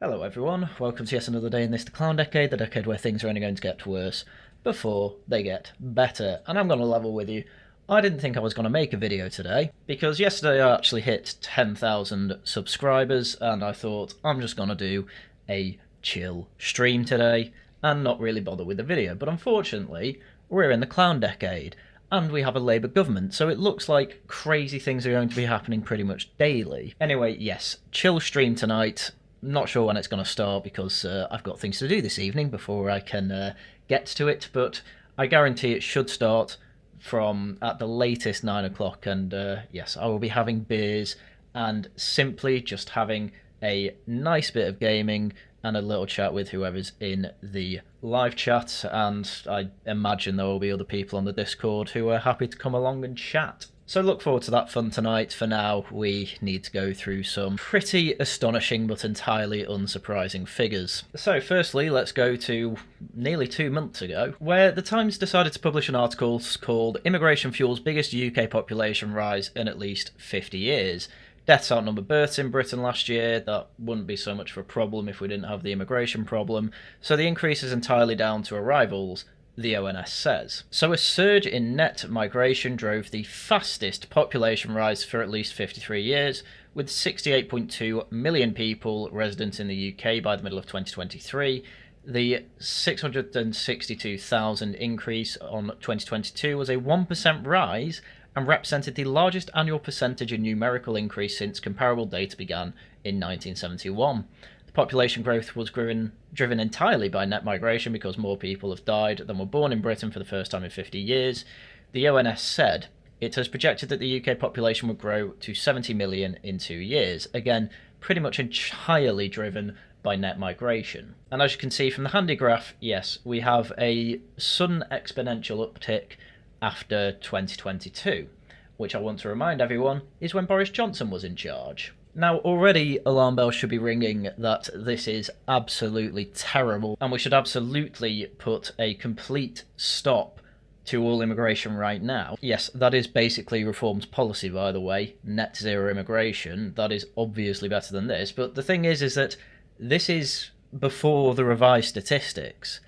Hello everyone, welcome to yet another day in this the Clown Decade, the decade where things are only going to get worse before they get better. And I'm going to level with you, I didn't think I was going to make a video today, because yesterday I actually hit 10,000 subscribers, and I thought I'm just going to do a chill stream today, and not really bother with the video. But unfortunately, we're in the Clown Decade, and we have a Labour government, so it looks like crazy things are going to be happening pretty much daily. Anyway, yes, chill stream tonight. Not sure when it's going to start because I've got things to do this evening before I can get to it, but I guarantee it should start from at the latest 9 o'clock, and yes, I will be having beers and simply just having a nice bit of gaming and a little chat with whoever's in the live chat, and I imagine there will be other people on the Discord who are happy to come along and chat. So look forward to that fun tonight. For now, we need to go through some pretty astonishing but entirely unsurprising figures. So firstly, let's go to nearly 2 months ago, where the Times decided to publish an article called "Immigration Fuels Biggest UK Population Rise in at least 50 Years. Deaths outnumber births in Britain last year. That wouldn't be so much of a problem if we didn't have the immigration problem. So the increase is entirely down to arrivals," the ONS says. So a surge in net migration drove the fastest population rise for at least 53 years, with 68.2 million people resident in the UK by the middle of 2023. The 662,000 increase on 2022 was a 1% rise and represented the largest annual percentage in numerical increase since comparable data began in 1971. Population growth was driven entirely by net migration because more people have died than were born in Britain for the first time in 50 years. The ONS said it has projected that the UK population would grow to 70 million in 2 years. Again, pretty much entirely driven by net migration. And as you can see from the handy graph, yes, we have a sudden exponential uptick after 2022, which I want to remind everyone is when Boris Johnson was in charge. Now, already alarm bells should be ringing that this is absolutely terrible, and we should absolutely put a complete stop to all immigration right now. Yes, that is basically Reform's policy, by the way, net zero immigration. That is obviously better than this, but the thing is that this is before the revised statistics.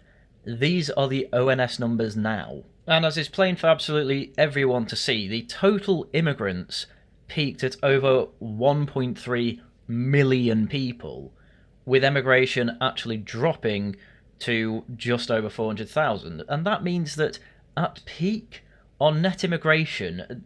These are the ONS numbers now. And as is plain for absolutely everyone to see, the total immigrants peaked at over 1.3 million people, with emigration actually dropping to just over 400,000. And that means that at peak on net immigration,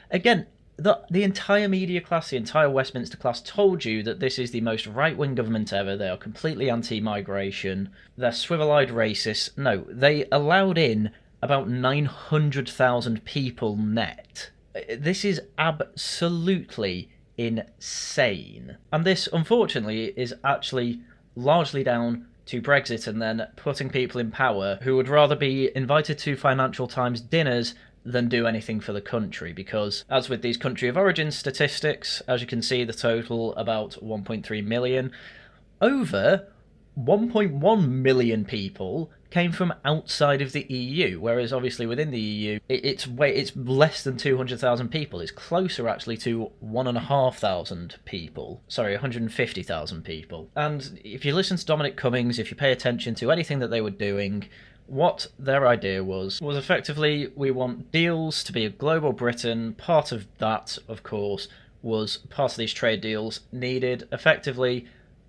again, the entire media class, the entire Westminster class told you that this is the most right-wing government ever. They are completely anti-migration. They're swivel-eyed racists. No, they allowed in about 900,000 people net. This is absolutely insane. And this, unfortunately, is actually largely down to Brexit and then putting people in power who would rather be invited to Financial Times dinners than do anything for the country. Because, as with these country of origin statistics, as you can see, the total about 1.3 million, over 1.1 million people came from outside of the EU, whereas obviously within the EU, it's less than 200,000 people. It's closer actually to 1,500 people. Sorry, 150,000 people. And if you listen to Dominic Cummings, if you pay attention to anything that they were doing, what their idea was effectively, we want deals to be a global Britain. Part of that, of course, was part of these trade deals needed effectively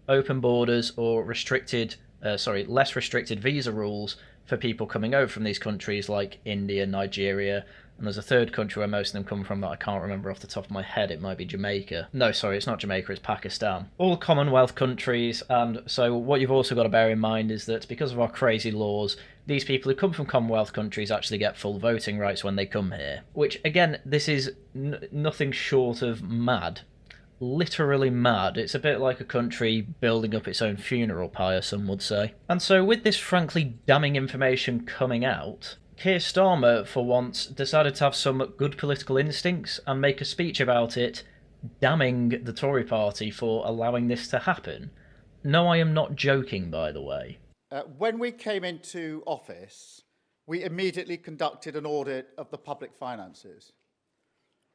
open borders or less restricted visa rules for people coming over from these countries like India, Nigeria, and there's a third country where most of them come from that I can't remember off the top of my head. It might be Jamaica. No, sorry, it's not Jamaica, it's Pakistan. All Commonwealth countries, and so what you've also got to bear in mind is that because of our crazy laws, these people who come from Commonwealth countries actually get full voting rights when they come here. Which, again, this is nothing short of mad. Literally mad. It's a bit like a country building up its own funeral pyre, some would say. And so with this frankly damning information coming out, Keir Starmer, for once, decided to have some good political instincts and make a speech about it, damning the Tory party for allowing this to happen. No, I am not joking, by the way. When we came into office, we immediately conducted an audit of the public finances,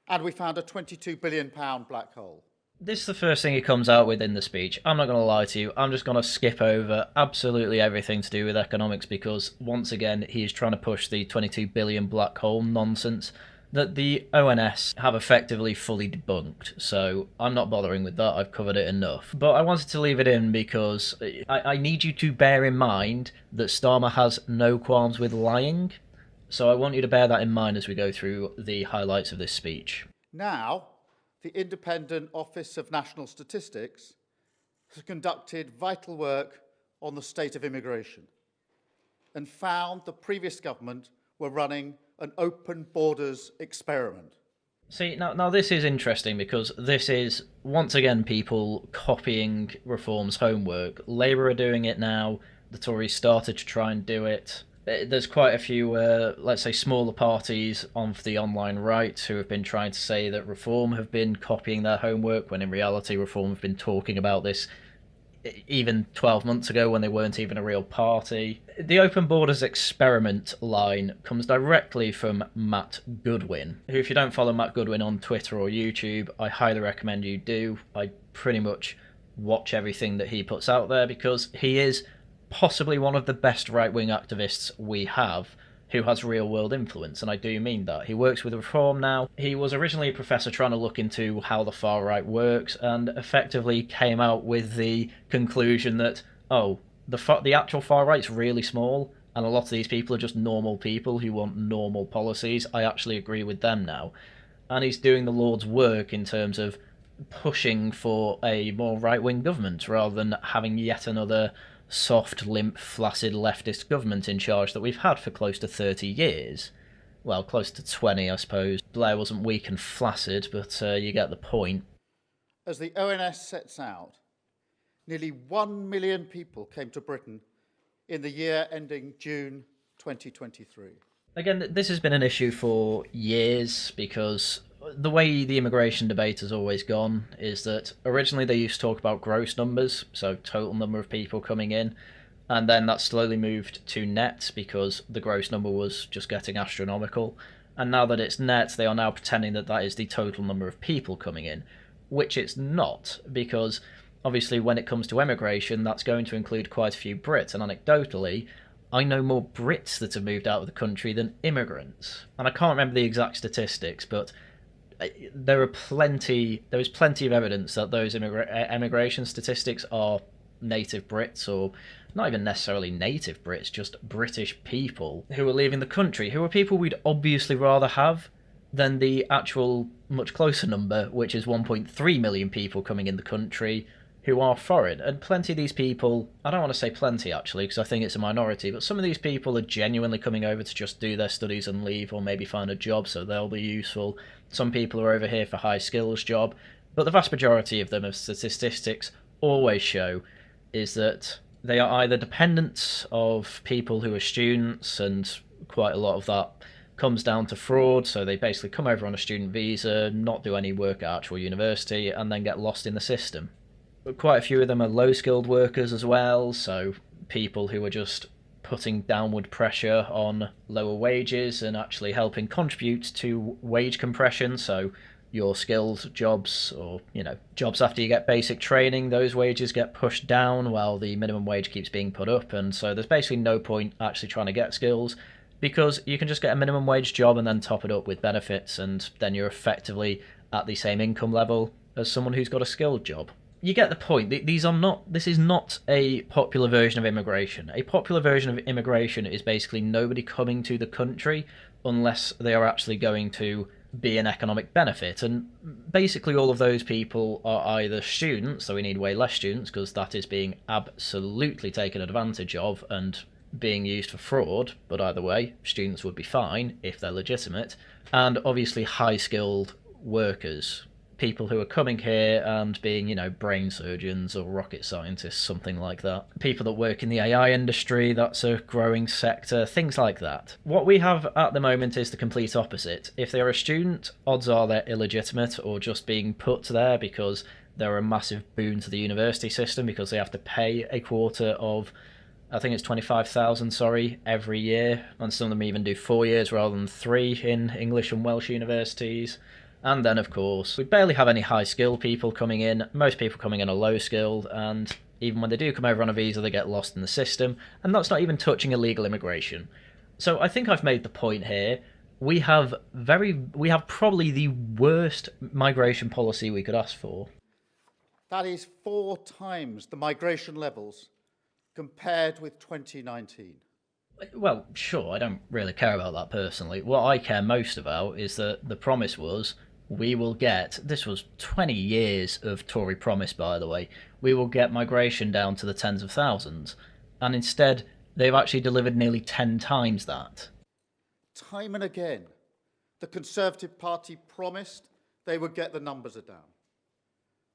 and we found a £22 billion black hole. This is the first thing he comes out with in the speech. I'm not going to lie to you. I'm just going to skip over absolutely everything to do with economics because, once again, he is trying to push the 22 billion black hole nonsense that the ONS have effectively fully debunked. So I'm not bothering with that. I've covered it enough. But I wanted to leave it in because I need you to bear in mind that Starmer has no qualms with lying. So I want you to bear that in mind as we go through the highlights of this speech. Now, the Independent Office of National Statistics has conducted vital work on the state of immigration and found the previous government were running an open borders experiment. See, now this is interesting because this is, once again, people copying Reform's homework. Labour are doing it now. The Tories started to try and do it. There's quite a few, let's say, smaller parties on the online right who have been trying to say that Reform have been copying their homework, when in reality Reform have been talking about this even 12 months ago when they weren't even a real party. The Open Borders experiment line comes directly from Matt Goodwin, who, if you don't follow Matt Goodwin on Twitter or YouTube, I highly recommend you do. I pretty much watch everything that he puts out there because he is possibly one of the best right-wing activists we have who has real-world influence, and I do mean that. He works with Reform now. He was originally a professor trying to look into how the far-right works, and effectively came out with the conclusion that, oh, the actual far-right's really small, and a lot of these people are just normal people who want normal policies. I actually agree with them now. And he's doing the Lord's work in terms of pushing for a more right-wing government, rather than having yet another soft, limp, flaccid leftist government in charge that we've had for close to 30 years. Well, close to 20, I suppose. Blair wasn't weak and flaccid, but you get the point. As the ONS sets out, nearly 1 million people came to Britain in the year ending June 2023. Again, this has been an issue for years because the way the immigration debate has always gone is that originally they used to talk about gross numbers, so total number of people coming in, and then that slowly moved to net because the gross number was just getting astronomical. And now that it's net, they are now pretending that that is the total number of people coming in, which it's not, because obviously when it comes to emigration, that's going to include quite a few Brits, and anecdotally, I know more Brits that have moved out of the country than immigrants. And I can't remember the exact statistics, but there is plenty of evidence that those emigration statistics are native Brits, or not even necessarily native Brits, just British people who are leaving the country, who are people we'd obviously rather have than the actual much closer number, which is 1.3 million people coming in the country who are foreign. And plenty of these people, I don't want to say plenty actually, because I think it's a minority, but some of these people are genuinely coming over to just do their studies and leave, or maybe find a job, so they'll be useful. Some people are over here for high skills job, but the vast majority of them, as statistics always show, is that they are either dependents of people who are students, and quite a lot of that comes down to fraud, so they basically come over on a student visa, not do any work at actual university, and then get lost in the system. But quite a few of them are low-skilled workers as well, so people who are just putting downward pressure on lower wages and actually helping contribute to wage compression. So your skilled jobs, or jobs after you get basic training, those wages get pushed down while the minimum wage keeps being put up, and so there's basically no point actually trying to get skills, because you can just get a minimum wage job and then top it up with benefits, and then you're effectively at the same income level as someone who's got a skilled job. You get the point. This is not a popular version of immigration. A popular version of immigration is basically nobody coming to the country unless they are actually going to be an economic benefit. And basically all of those people are either students, so we need way less students because that is being absolutely taken advantage of and being used for fraud, but either way, students would be fine if they're legitimate, and obviously high-skilled workers, people who are coming here and being, brain surgeons or rocket scientists, something like that. People that work in the AI industry, that's a growing sector, things like that. What we have at the moment is the complete opposite. If they're a student, odds are they're illegitimate or just being put there because they're a massive boon to the university system, because they have to pay a quarter of, I think it's 25,000, every year, and some of them even do 4 years rather than 3 in English and Welsh universities. And then, of course, we barely have any high-skilled people coming in. Most people coming in are low-skilled, and even when they do come over on a visa, they get lost in the system. And that's not even touching illegal immigration. So I think I've made the point here. We have probably the worst migration policy we could ask for. That is 4 times the migration levels compared with 2019. Well, sure, I don't really care about that personally. What I care most about is that the promise was we will get, this was 20 years of Tory promise, by the way, we will get migration down to the tens of thousands. And instead, they've actually delivered nearly 10 times that. Time and again, the Conservative Party promised they would get the numbers down.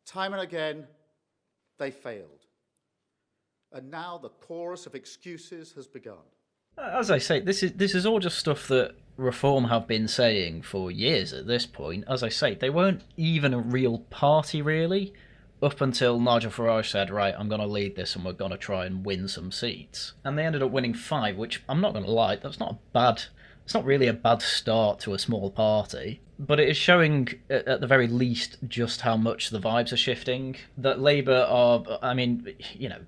Time and again, they failed. And now the chorus of excuses has begun. As I say, this is all just stuff that Reform have been saying for years at this point. As I say, they weren't even a real party, really, up until Nigel Farage said, right, I'm going to lead this and we're going to try and win some seats. And they ended up winning 5, which, I'm not going to lie, it's not really a bad start to a small party. But it is showing, at the very least, just how much the vibes are shifting. That Labour are, I mean, you know,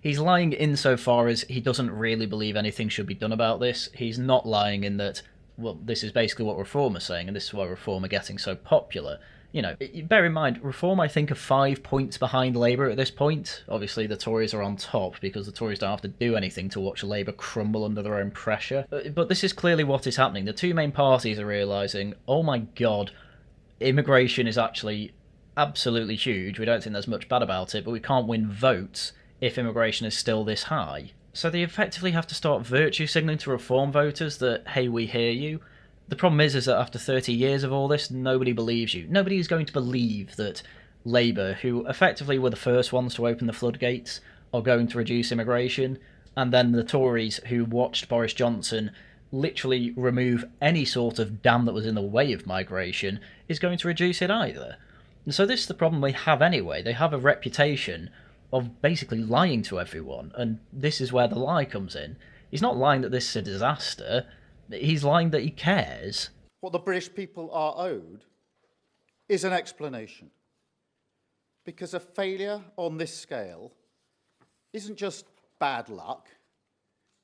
he's lying insofar as he doesn't really believe anything should be done about this. He's not lying in that, well, this is basically what Reform are saying, and this is why Reform are getting so popular. You know, bear in mind, Reform, I think, are 5 points behind Labour at this point. Obviously, the Tories are on top because the Tories don't have to do anything to watch Labour crumble under their own pressure. But this is clearly what is happening. The two main parties are realising, oh my god, immigration is actually absolutely huge. We don't think there's much bad about it, but we can't win votes if immigration is still this high. So they effectively have to start virtue signalling to Reform voters that, hey, we hear you. The problem is that after 30 years of all this, nobody believes you. Nobody is going to believe that Labour, who effectively were the first ones to open the floodgates, are going to reduce immigration, and then the Tories, who watched Boris Johnson literally remove any sort of dam that was in the way of migration, is going to reduce it either. And so this is the problem they have anyway. They have a reputation of basically lying to everyone, and this is where the lie comes in. He's not lying that this is a disaster. He's lying that he cares. What the British people are owed is an explanation. Because a failure on this scale isn't just bad luck.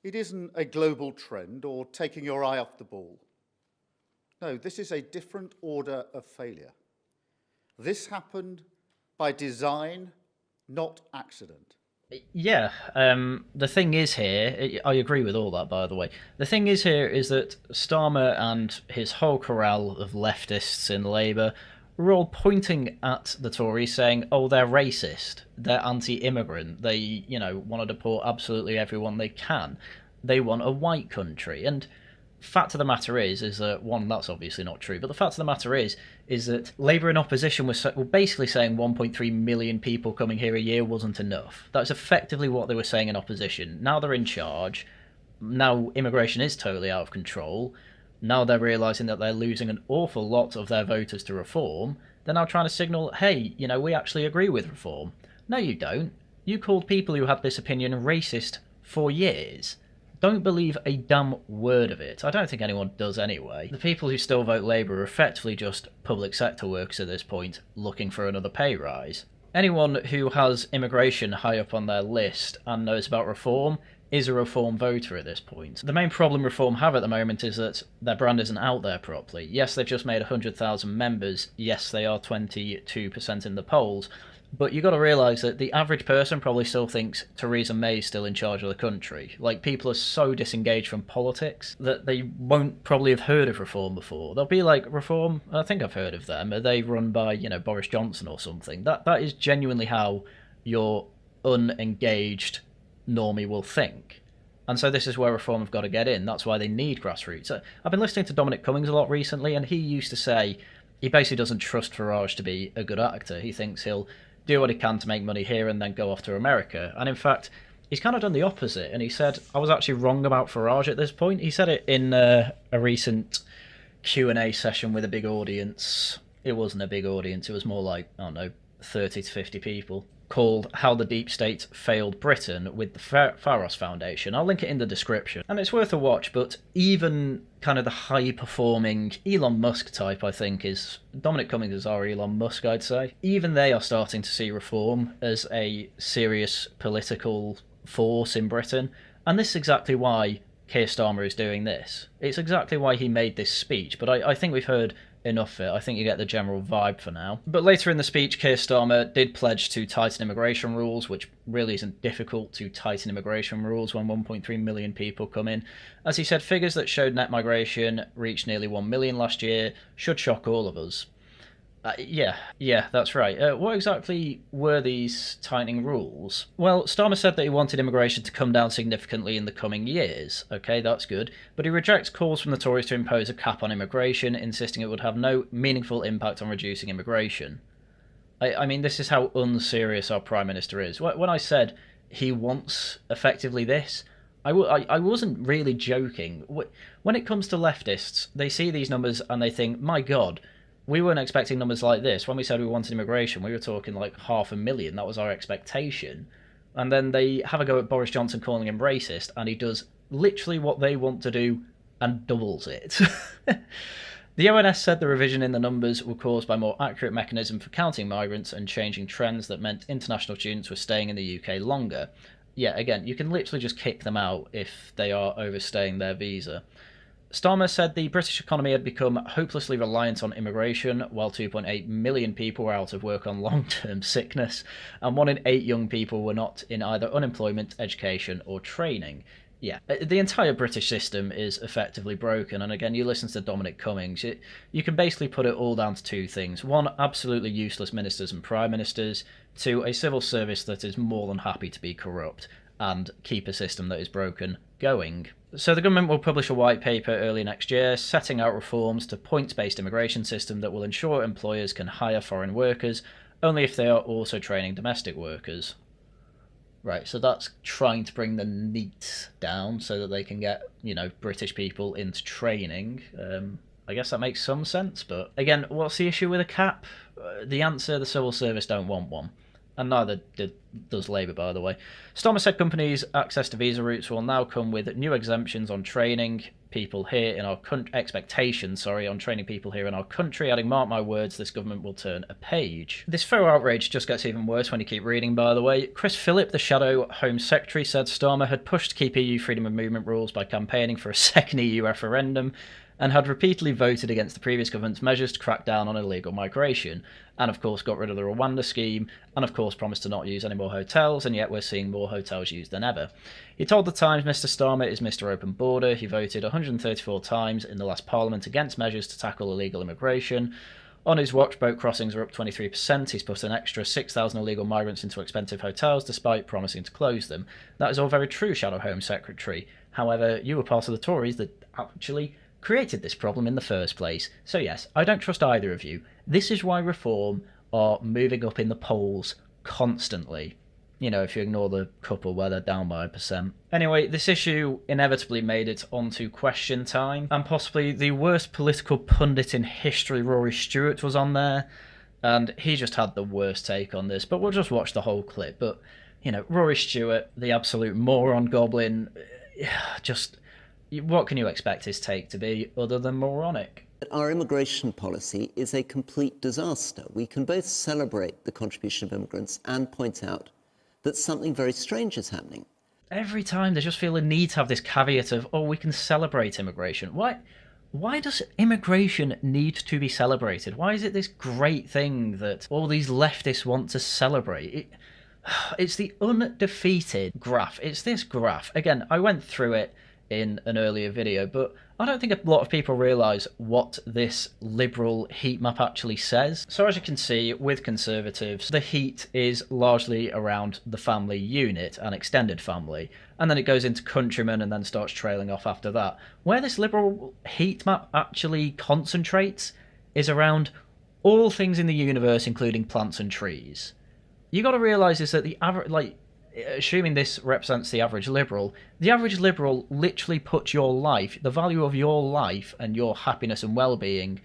It isn't a global trend or taking your eye off the ball. No, this is a different order of failure. This happened by design, not accident. Yeah, the thing is here, I agree with all that, by the way. The thing is here is that Starmer and his whole corral of leftists in Labour were all pointing at the Tories saying, oh, they're racist, they're anti-immigrant, they, you know, want to deport absolutely everyone they can. They want a white country. And fact of the matter is that, one, that's obviously not true, but the fact of the matter is that Labour in opposition were basically saying 1.3 million people coming here a year wasn't enough. That's effectively what they were saying in opposition. Now they're in charge. Now immigration is totally out of control. Now they're realising that they're losing an awful lot of their voters to Reform. They're now trying to signal, hey, you know, we actually agree with Reform. No, you don't. You called people who had this opinion racist for years. Don't believe a damn word of it. I don't think anyone does anyway. The people who still vote Labour are effectively just public sector workers at this point, looking for another pay rise. Anyone who has immigration high up on their list and knows about Reform is a Reform voter at this point. The main problem Reform have at the moment is that their brand isn't out there properly. Yes, they've just made 100,000 members. Yes, they are 22% in the polls. But you've got to realise that the average person probably still thinks Theresa May's still in charge of the country. Like, people are so disengaged from politics that they won't probably have heard of Reform before. They'll be like, Reform? I think I've heard of them. Are they run by, you know, Boris Johnson or something? That is genuinely how your unengaged normie will think. And so this is where Reform have got to get in. That's why they need grassroots. I've been listening to Dominic Cummings a lot recently, and he used to say he basically doesn't trust Farage to be a good actor. He thinks he'll do what he can to make money here and then go off to America. And in fact, he's kind of done the opposite. And he said, I was actually wrong about Farage at this point. He said it in a recent Q&A session with a big audience. It wasn't a big audience. It was more like, I don't know, 30 to 50 people. called How the Deep State Failed Britain with the Pharos Foundation. I'll link it in the description. And it's worth a watch, but even kind of the high-performing Elon Musk type, I think, is... Dominic Cummings is our Elon Musk, I'd say. Even they are starting to see reform as a serious political force in Britain. And this is exactly why Keir Starmer is doing this. It's exactly why he made this speech, but I think we've heard enough of it. I think you get the general vibe for now. But later in the speech, Keir Starmer did pledge to tighten immigration rules, which really isn't difficult to tighten immigration rules when 1.3 million people come in. As he said, figures that showed net migration reached nearly 1 million last year should shock all of us. Yeah, that's right. What exactly were these tightening rules? Well, Starmer said that he wanted immigration to come down significantly in the coming years. Okay, that's good. But he rejects calls from the Tories to impose a cap on immigration, insisting it would have no meaningful impact on reducing immigration. I mean, this is how unserious our Prime Minister is. When I said he wants effectively this, I wasn't really joking. When it comes to leftists, they see these numbers and they think, my God, we weren't expecting numbers like this. When we said we wanted immigration, we were talking like 500,000. That was our expectation. And then they have a go at Boris Johnson calling him racist, and he does literally what they want to do and doubles it. The ONS said the revision in the numbers were caused by a more accurate mechanism for counting migrants and changing trends that meant international students were staying in the UK longer. Yeah, again, you can literally just kick them out if they are overstaying their visa. Starmer said the British economy had become hopelessly reliant on immigration, while 2.8 million people were out of work on long-term sickness, and 1 in 8 young people were not in either unemployment, education, or training. Yeah, the entire British system is effectively broken, and again, you listen to Dominic Cummings, you can basically put it all down to 2 things. 1, absolutely useless ministers and prime ministers. 2, a civil service that is more than happy to be corrupt and keep a system that is broken going. So the government will publish a white paper early next year setting out reforms to points-based immigration system that will ensure employers can hire foreign workers only if they are also training domestic workers. Right, so that's trying to bring the NEET down so that they can get, British people into training. I guess that makes some sense, but again, what's the issue with a cap? The answer, the civil service don't want one. And neither does Labour, by the way. Starmer said companies' access to visa routes will now come with new exemptions on training people here in our country, on training people here in our country, adding, mark my words, this government will turn a page. This faux outrage just gets even worse when you keep reading, by the way. Chris Philip, the Shadow Home Secretary, said Starmer had pushed to keep EU freedom of movement rules by campaigning for a second EU referendum, and had repeatedly voted against the previous government's measures to crack down on illegal migration, and of course got rid of the Rwanda scheme, and of course promised to not use any more hotels, and yet we're seeing more hotels used than ever. He told The Times Mr Starmer is Mr Open Border. He voted 134 times in the last parliament against measures to tackle illegal immigration. On his watch, boat crossings are up 23%. He's put an extra 6,000 illegal migrants into expensive hotels despite promising to close them. That is all very true, Shadow Home Secretary. However, you were part of the Tories that actually created this problem in the first place. So yes, I don't trust either of you. This is why Reform are moving up in the polls constantly. If you ignore the couple where they're down by 1%. Anyway, this issue inevitably made it onto Question Time, and possibly the worst political pundit in history, Rory Stewart, was on there, and he just had the worst take on this, but we'll just watch the whole clip. But, Rory Stewart, the absolute moron goblin, just... what can you expect his take to be other than moronic? Our immigration policy is a complete disaster. We can both celebrate the contribution of immigrants and point out that something very strange is happening. Every time they just feel a need to have this caveat of, we can celebrate immigration. Why does immigration need to be celebrated? Why is it this great thing that all these leftists want to celebrate? It's the undefeated graph. It's this graph. Again, I went through it in an earlier video, but I don't think a lot of people realise what this liberal heat map actually says. So as you can see, with Conservatives, the heat is largely around the family unit and extended family, and then it goes into countrymen and then starts trailing off after that. Where this liberal heat map actually concentrates is around all things in the universe, including plants and trees. You got to realise is that the average, assuming this represents the average liberal literally puts your life, the value of your life and your happiness and well-being,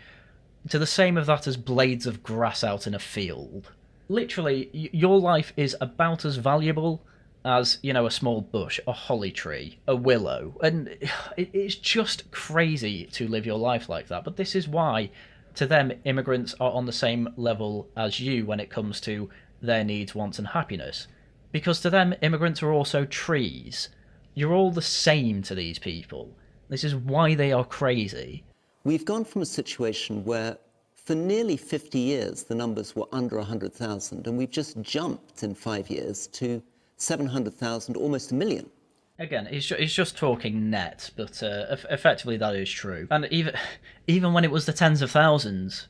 to the same of that as blades of grass out in a field. literally, your life is about as valuable as, a small bush, a holly tree, a willow. And it's just crazy to live your life like that. But this is why, to them, immigrants are on the same level as you when it comes to their needs, wants, and happiness. Because to them, immigrants are also trees. You're all the same to these people. This is why they are crazy. We've gone from a situation where for nearly 50 years the numbers were under 100,000, and we've just jumped in 5 years to 700,000, almost a million. Again, he's just talking net, but effectively that is true. And even when it was the tens of thousands,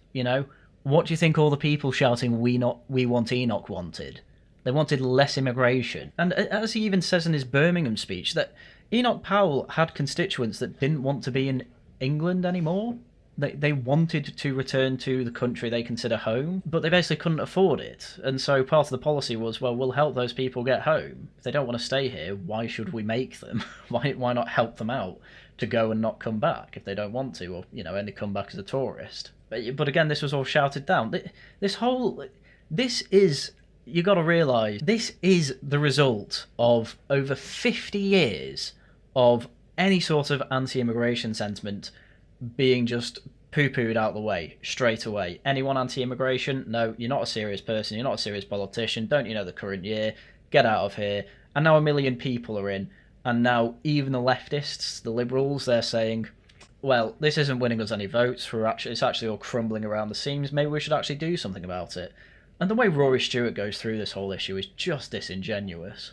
what do you think all the people shouting "We want Enoch" wanted? They wanted less immigration. And as he even says in his Birmingham speech, that Enoch Powell had constituents that didn't want to be in England anymore. They wanted to return to the country they consider home, but they basically couldn't afford it. And so part of the policy was, well, we'll help those people get home. If they don't want to stay here, why should we make them? Why not help them out to go and not come back if they don't want to, or, only come back as a tourist? But again, this was all shouted down. This is, you got to realise, this is the result of over 50 years of any sort of anti-immigration sentiment being just poo-pooed out the way, straight away. Anyone anti-immigration? No, you're not a serious person, you're not a serious politician, don't you know the current year? Get out of here. And now 1 million people are in, and now even the leftists, the liberals, they're saying, well, this isn't winning us any votes, it's actually all crumbling around the seams, maybe we should actually do something about it. And the way Rory Stewart goes through this whole issue is just disingenuous.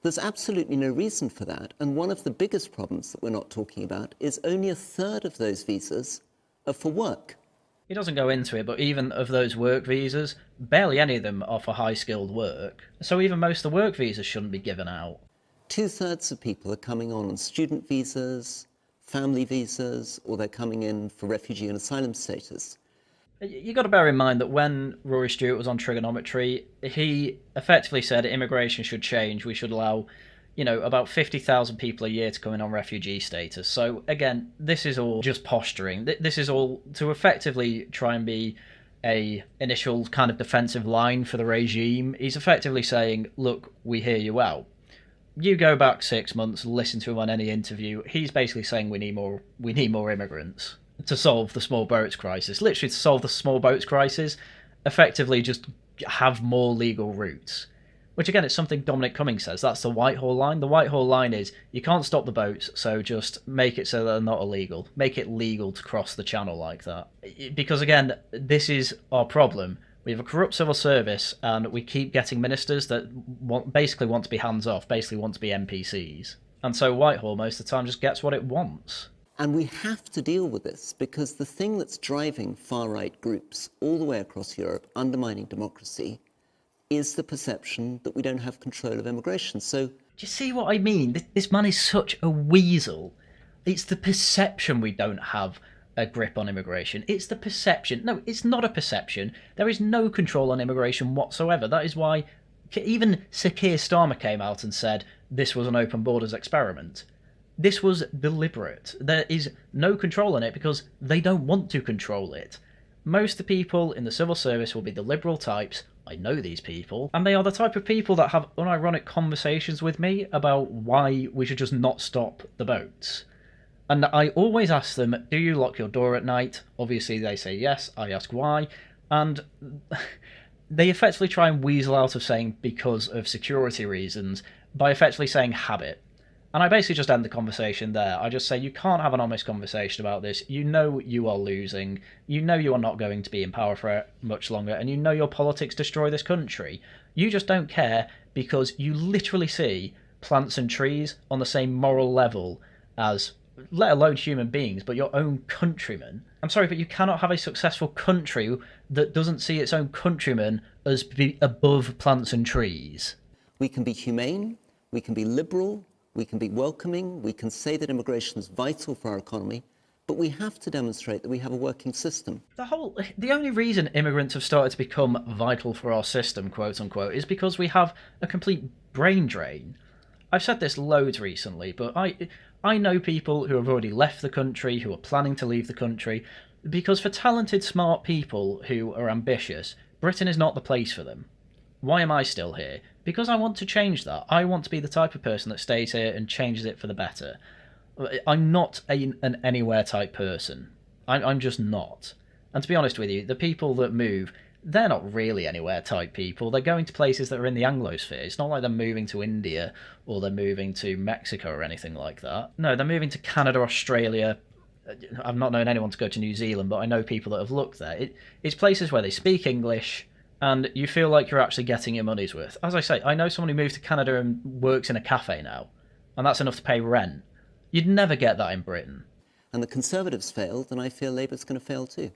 There's absolutely no reason for that, and one of the biggest problems that we're not talking about is only 1/3 of those visas are for work. He doesn't go into it, but even of those work visas, barely any of them are for high-skilled work. So even most of the work visas shouldn't be given out. 2/3 of people are coming on student visas, family visas, or they're coming in for refugee and asylum status. You got to bear in mind that when Rory Stewart was on trigonometry, he effectively said immigration should change. We should allow, about 50,000 people a year to come in on refugee status. So again, this is all just posturing. This is all to effectively try and be a initial kind of defensive line for the regime. He's effectively saying, look, we hear you out. You go back 6 months, listen to him on any interview. He's basically saying we need more immigrants to solve the small boats crisis. Literally, to solve the small boats crisis, effectively just have more legal routes. Which, again, it's something Dominic Cummings says. That's the Whitehall line. The Whitehall line is, you can't stop the boats, so just make it so they're not illegal. Make it legal to cross the channel like that. Because, again, this is our problem. We have a corrupt civil service, and we keep getting ministers that basically want to be hands-off, basically want to be NPCs. And so Whitehall, most of the time, just gets what it wants. And we have to deal with this, because the thing that's driving far-right groups all the way across Europe, undermining democracy, is the perception that we don't have control of immigration. So, do you see what I mean? This man is such a weasel. It's the perception we don't have a grip on immigration. It's the perception. No, it's not a perception. There is no control on immigration whatsoever. That is why even Sir Keir Starmer came out and said this was an open borders experiment. This was deliberate. There is no control on it because they don't want to control it. Most of the people in the civil service will be the liberal types. I know these people. And they are the type of people that have unironic conversations with me about why we should just not stop the boats. And I always ask them, do you lock your door at night? Obviously they say yes. I ask why. And they effectively try and weasel out of saying because of security reasons by effectively saying habit. And I basically just end the conversation there. I just say, you can't have an honest conversation about this. You know you are losing. You know you are not going to be in power for much longer. And you know your politics destroy this country. You just don't care because you literally see plants and trees on the same moral level as, let alone human beings, but your own countrymen. I'm sorry, but you cannot have a successful country that doesn't see its own countrymen as above plants and trees. We can be humane. We can be liberal. We can be welcoming, we can say that immigration is vital for our economy, but we have to demonstrate that we have a working system. The only reason immigrants have started to become vital for our system, quote unquote, is because we have a complete brain drain. I've said this loads recently, but I know people who have already left the country, who are planning to leave the country, because for talented, smart people who are ambitious, Britain is not the place for them. Why am I still here? Because I want to change that. I want to be the type of person that stays here and changes it for the better. I'm not an anywhere type person. I'm just not. And to be honest with you, the people that move, they're not really anywhere type people. They're going to places that are in the Anglosphere. It's not like they're moving to India or they're moving to Mexico or anything like that. No, they're moving to Canada, Australia. I've not known anyone to go to New Zealand, but I know people that have looked there. It's places where they speak English, and you feel like you're actually getting your money's worth. As I say, I know someone who moved to Canada and works in a cafe now, and that's enough to pay rent. You'd never get that in Britain. And the Conservatives failed, then I feel Labour's going to fail too.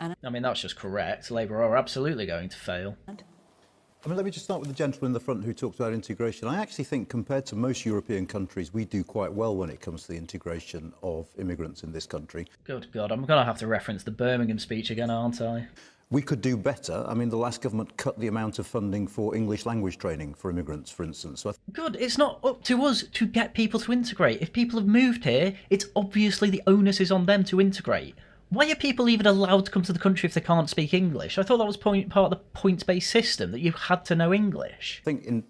I mean, that's just correct. Labour are absolutely going to fail. I mean, let me just start with the gentleman in the front who talked about integration. I actually think, compared to most European countries, we do quite well when it comes to the integration of immigrants in this country. Good God, I'm going to have to reference the Birmingham speech again, aren't I? We could do better. I mean, the last government cut the amount of funding for English language training for immigrants, for instance. So Good, it's not up to us to get people to integrate. If people have moved here, it's obviously the onus is on them to integrate. Why are people even allowed to come to the country if they can't speak English? I thought that was part of the points-based system, that you had to know English. I think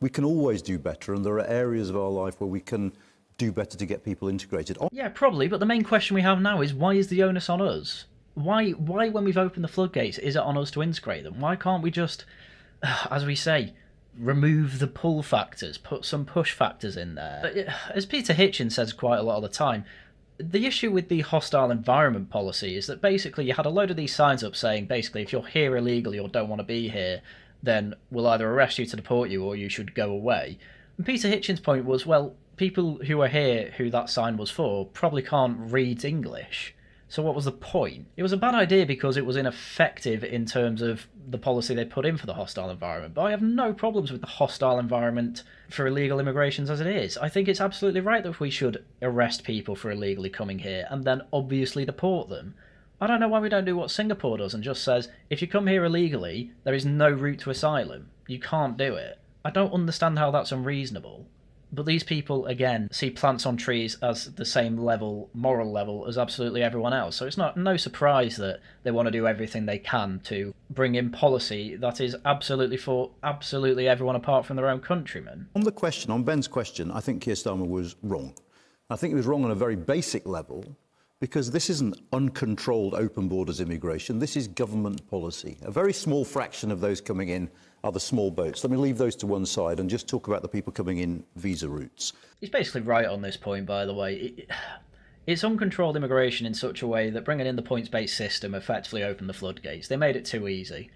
we can always do better, and there are areas of our life where we can do better to get people integrated. Yeah, probably, but the main question we have now is, why is the onus on us? Why, when we've opened the floodgates, is it on us to integrate them? Why can't we just, as we say, remove the pull factors, put some push factors in there? As Peter Hitchens says quite a lot of the time, the issue with the hostile environment policy is that basically you had a load of these signs up saying, basically, if you're here illegally or don't want to be here, then we'll either arrest you to deport you or you should go away. And Peter Hitchens' point was, well, people who are here who that sign was for probably can't read English. So what was the point? It was a bad idea because it was ineffective in terms of the policy they put in for the hostile environment. But I have no problems with the hostile environment for illegal immigrations as it is. I think it's absolutely right that we should arrest people for illegally coming here and then obviously deport them. I don't know why we don't do what Singapore does and just says, if you come here illegally, there is no route to asylum. You can't do it. I don't understand how that's unreasonable. But these people, again, see plants on trees as the same level, moral level, as absolutely everyone else. So it's no surprise that they want to do everything they can to bring in policy that is absolutely for absolutely everyone apart from their own countrymen. On Ben's question, I think Keir Starmer was wrong. I think he was wrong on a very basic level, because this isn't uncontrolled open borders immigration. This is government policy. A very small fraction of those coming in are the small boats. Let me leave those to one side and just talk about the people coming in visa routes. He's basically right on this point, by the way. It's uncontrolled immigration in such a way that bringing in the points-based system effectively opened the floodgates. They made it too easy.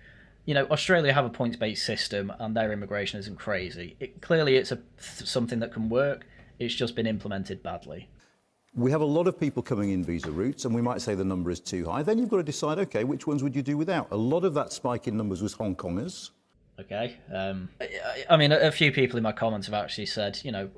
You know, Australia have a points-based system and their immigration isn't crazy. Clearly it's something that can work. It's just been implemented badly. We have a lot of people coming in visa routes, and we might say the number is too high. Then you've got to decide, OK, which ones would you do without? A lot of that spike in numbers was Hong Kongers. Okay. I mean, a few people in my comments have actually said, you know,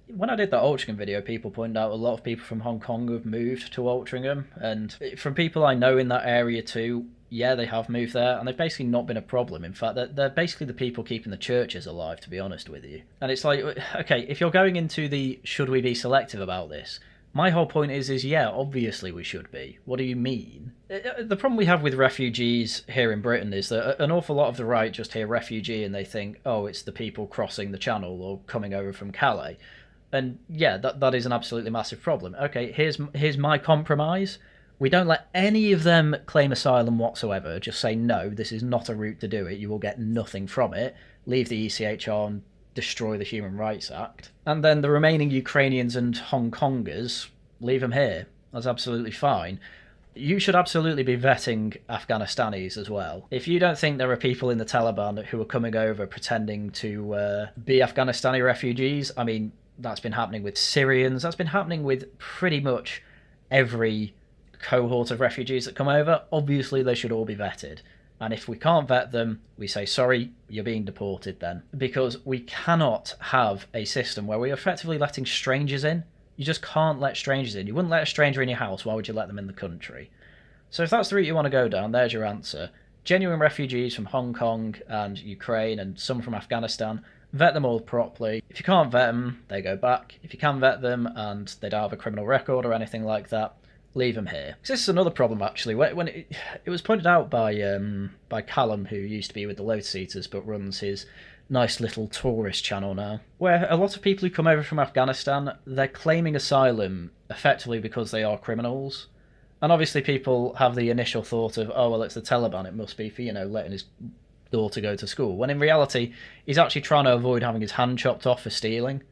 when I did that Altrincham video, people pointed out a lot of people from Hong Kong have moved to Altrincham. And from people I know in that area too, yeah, they have moved there. And they've basically not been a problem. In fact, they're basically the people keeping the churches alive, to be honest with you. And it's like, okay, if you're going into the should we be selective about this, my whole point is yeah, obviously we should be. What do you mean? The problem we have with refugees here in Britain is that an awful lot of the right just hear refugee and they think, oh, it's the people crossing the channel or coming over from Calais. And yeah, that is an absolutely massive problem. Okay, here's my compromise. We don't let any of them claim asylum whatsoever. Just say, no, this is not a route to do it. You will get nothing from it. Leave the ECHR and destroy the Human Rights Act. And then the remaining Ukrainians and Hong Kongers, leave them here. That's absolutely fine. You should absolutely be vetting Afghanistanis as well. If you don't think there are people in the Taliban who are coming over pretending to be Afghanistani refugees, I mean, that's been happening with Syrians. That's been happening with pretty much every cohort of refugees that come over. Obviously, they should all be vetted. And if we can't vet them, we say, sorry, you're being deported then. Because we cannot have a system where we're effectively letting strangers in. You just can't let strangers in. You wouldn't let a stranger in your house. Why would you let them in the country? So if that's the route you want to go down, there's your answer. Genuine refugees from Hong Kong and Ukraine and some from Afghanistan, vet them all properly. If you can't vet them, they go back. If you can vet them and they don't have a criminal record or anything like that, leave them here. This is another problem, actually. When it was pointed out by Callum, who used to be with the Lotus Eaters but runs his nice little tourist channel now, where a lot of people who come over from Afghanistan, they're claiming asylum effectively because they are criminals. And obviously people have the initial thought of, oh, well, it's the Taliban, it must be for, letting his daughter go to school. When in reality, he's actually trying to avoid having his hand chopped off for stealing.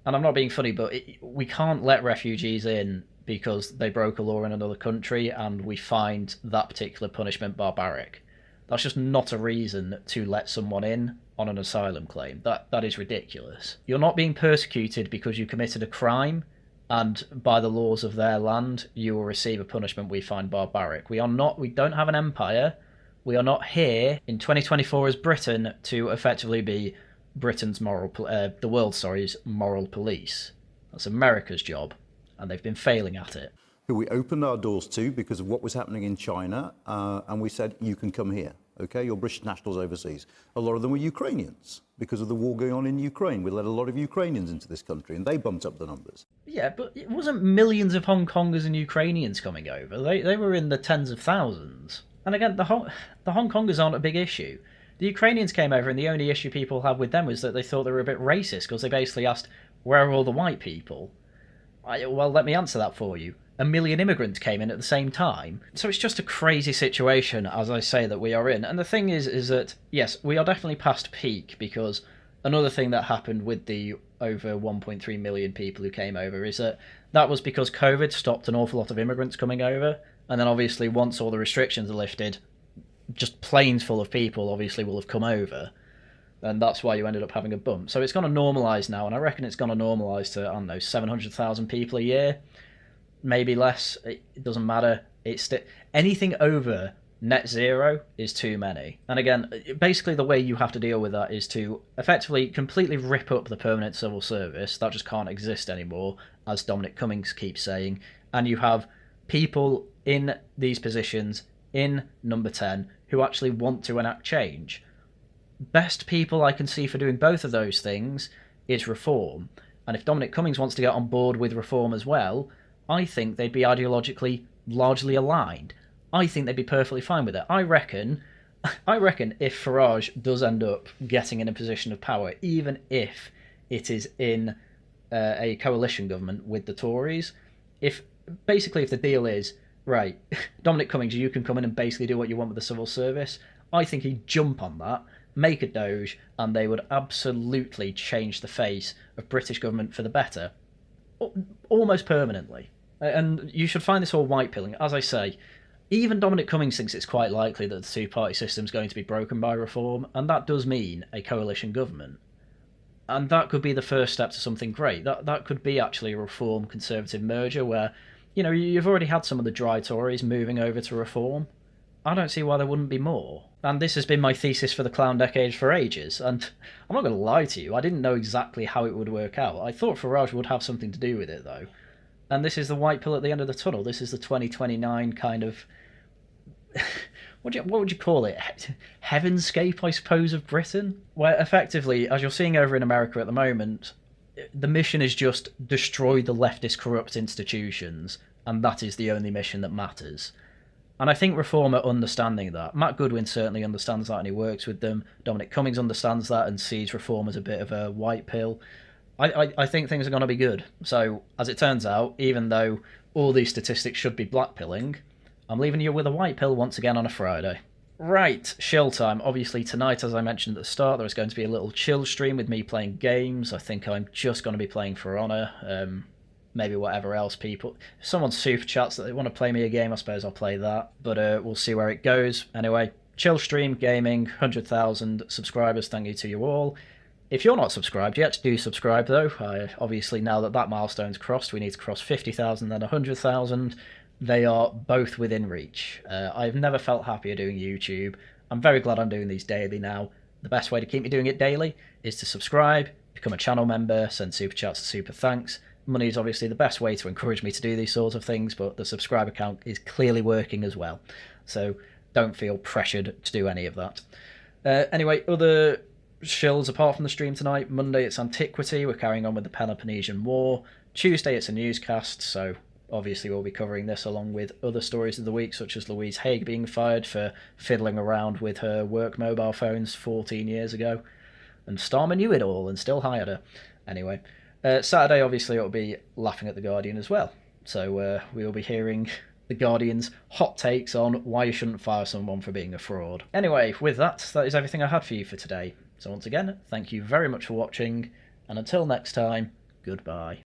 And I'm not being funny, but we can't let refugees in because they broke a law in another country and we find that particular punishment barbaric. That's just not a reason to let someone in on an asylum claim. That is ridiculous. You're not being persecuted because you committed a crime, and by the laws of their land, you will receive a punishment we find barbaric. We don't have an empire. We are not here in 2024 as Britain to effectively be Britain's the world's moral police. That's America's job, and they've been failing at it. Who we opened our doors to because of what was happening in China, and we said, you can come here, okay? You're British nationals overseas. A lot of them were Ukrainians because of the war going on in Ukraine. We let a lot of Ukrainians into this country, and they bumped up the numbers. Yeah, but it wasn't millions of Hong Kongers and Ukrainians coming over. They were in the tens of thousands. And again, the Hong Kongers aren't a big issue. The Ukrainians came over, and the only issue people had with them was that they thought they were a bit racist because they basically asked, where are all the white people? Well, let me answer that for you. 1 million immigrants came in at the same time. So it's just a crazy situation, as I say, that we are in. And the thing is that, yes, we are definitely past peak, because another thing that happened with the over 1.3 million people who came over is that was because COVID stopped an awful lot of immigrants coming over. And then obviously once all the restrictions are lifted, just planes full of people obviously will have come over. And that's why you ended up having a bump. So it's going to normalise now, and I reckon it's going to normalise to, I don't know, 700,000 people a year. Maybe less, it doesn't matter. Anything over net zero is too many. And again, basically the way you have to deal with that is to effectively completely rip up the permanent civil service. That just can't exist anymore, as Dominic Cummings keeps saying. And you have people in these positions in number 10 who actually want to enact change. Best people I can see for doing both of those things is reform. And if Dominic Cummings wants to get on board with reform as well, I think they'd be ideologically largely aligned. I think they'd be perfectly fine with it. I reckon if Farage does end up getting in a position of power, even if it is in a coalition government with the Tories, if the deal is, right, Dominic Cummings, you can come in and basically do what you want with the civil service, I think he'd jump on that, make a Doge, and they would absolutely change the face of British government for the better. Almost permanently. And you should find this all white pilling. As I say, even Dominic Cummings thinks it's quite likely that the two-party system is going to be broken by reform, and that does mean a coalition government. And that could be the first step to something great. That could be actually a reform Conservative merger where, you've already had some of the dry Tories moving over to reform. I don't see why there wouldn't be more. And this has been my thesis for the clown decade for ages, and I'm not going to lie to you, I didn't know exactly how it would work out. I thought Farage would have something to do with it, though. And this is the white pill at the end of the tunnel. This is the 2029 kind of... what would you call it? Heavenscape, I suppose, of Britain? Where effectively, as you're seeing over in America at the moment, the mission is just destroy the leftist corrupt institutions, and that is the only mission that matters. And I think Reform are understanding that. Matt Goodwin certainly understands that and he works with them. Dominic Cummings understands that and sees Reform as a bit of a white pill. I think things are going to be good. So, as it turns out, even though all these statistics should be blackpilling, I'm leaving you with a white pill once again on a Friday. Right, chill time. Obviously tonight, as I mentioned at the start, there is going to be a little chill stream with me playing games. I think I'm just going to be playing For Honor. Maybe whatever else people... If someone super chats that they want to play me a game, I suppose I'll play that. But we'll see where it goes. Anyway, chill stream, gaming, 100,000 subscribers. Thank you to you all. If you're not subscribed yet, do subscribe though. Obviously, now that milestone's crossed, we need to cross 50,000 then 100,000. They are both within reach. I've never felt happier doing YouTube. I'm very glad I'm doing these daily now. The best way to keep me doing it daily is to subscribe, become a channel member, send super chats and super thanks. Money is obviously the best way to encourage me to do these sorts of things, but the subscriber count is clearly working as well. So don't feel pressured to do any of that. Anyway, other shills apart from the stream tonight. Monday it's Antiquity, we're carrying on with the Peloponnesian War. Tuesday it's a newscast, so Obviously, we'll be covering this along with other stories of the week, such as Louise Haigh being fired for fiddling around with her work mobile phones 14 years ago. And Starmer knew it all and still hired her. Anyway, Saturday, obviously, it'll be Laughing at the Guardian as well. So we'll be hearing the Guardian's hot takes on why you shouldn't fire someone for being a fraud. Anyway, with that is everything I had for you for today. So once again, thank you very much for watching, and until next time, goodbye.